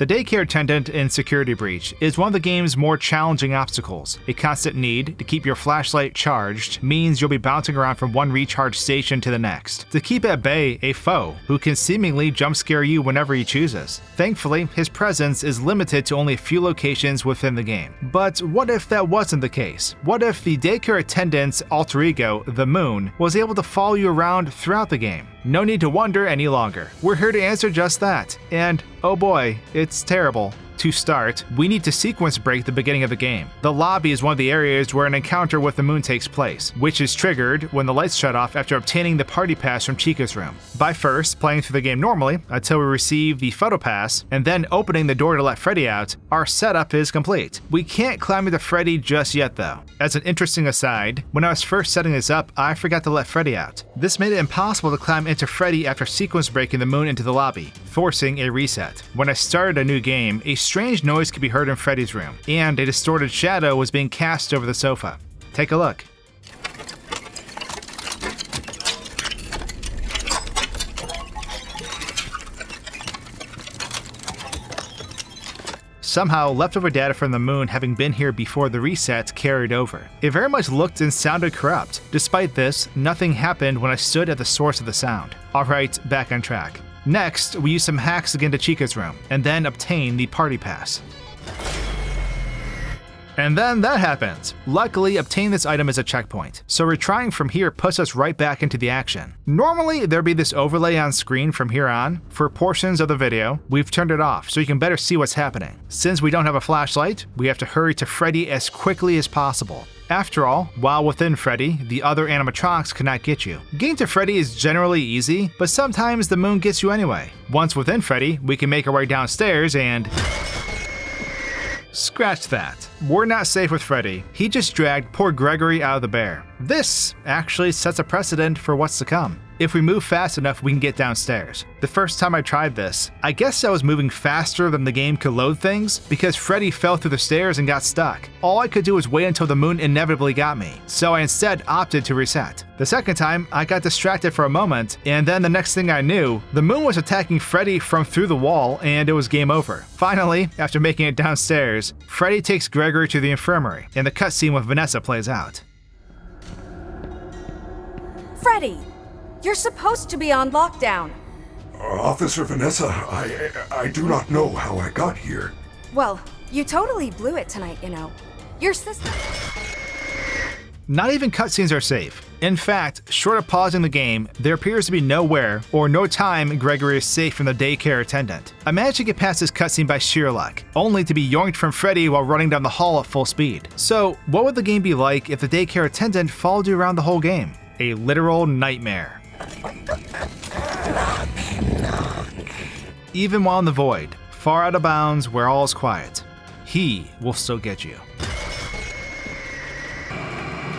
The Daycare Attendant in Security Breach is one of the game's more challenging obstacles. A constant need to keep your flashlight charged means you'll be bouncing around from one recharge station to the next, to keep at bay a foe who can seemingly jump scare you whenever he chooses. Thankfully, his presence is limited to only a few locations within the game. But what if that wasn't the case? What if the Daycare Attendant's alter ego, the Moon, was able to follow you around throughout the game? No need to wonder any longer. We're here to answer just that. And oh boy, it's terrible. To start, we need to sequence break the beginning of the game. The lobby is one of the areas where an encounter with the Moon takes place, which is triggered when the lights shut off after obtaining the party pass from Chica's room. By first playing through the game normally until we receive the photo pass, and then opening the door to let Freddy out, our setup is complete. We can't climb into Freddy just yet though. As an interesting aside, when I was first setting this up, I forgot to let Freddy out. This made it impossible to climb into Freddy after sequence breaking the Moon into the lobby, forcing a reset. When I started a new game, a strange noise could be heard in Freddy's room, and a distorted shadow was being cast over the sofa. Take a look. Somehow, leftover data from the Moon having been here before the reset carried over. It very much looked and sounded corrupt. Despite this, nothing happened when I stood at the source of the sound. Alright, back on track. Next, we use some hacks again to Chica's room, and then obtain the party pass. And then that happens. Luckily, obtaining this item is a checkpoint, so retrying from here puts us right back into the action. Normally, there'd be this overlay on screen from here on. For portions of the video, we've turned it off so you can better see what's happening. Since we don't have a flashlight, we have to hurry to Freddy as quickly as possible. After all, while within Freddy, the other animatronics cannot get you. Getting to Freddy is generally easy, but sometimes the Moon gets you anyway. Once within Freddy, we can make our way downstairs and... scratch that. We're not safe with Freddy. He just dragged poor Gregory out of the bear. This actually sets a precedent for what's to come. If we move fast enough, we can get downstairs. The first time I tried this, I guess I was moving faster than the game could load things because Freddy fell through the stairs and got stuck. All I could do was wait until the Moon inevitably got me, so I instead opted to reset. The second time, I got distracted for a moment, and then the next thing I knew, the Moon was attacking Freddy from through the wall and it was game over. Finally, after making it downstairs, Freddy takes Gregory to the infirmary, and the cutscene with Vanessa plays out. Freddy! You're supposed to be on lockdown. Officer Vanessa, I do not know how I got here. Well, you totally blew it tonight, you know. Your sister... Not even cutscenes are safe. In fact, short of pausing the game, there appears to be nowhere or no time Gregory is safe from the Daycare Attendant. I managed to get past this cutscene by sheer luck, only to be yoinked from Freddy while running down the hall at full speed. So, what would the game be like if the Daycare Attendant followed you around the whole game? A literal nightmare. Even while in the void, far out of bounds where all is quiet, he will still get you.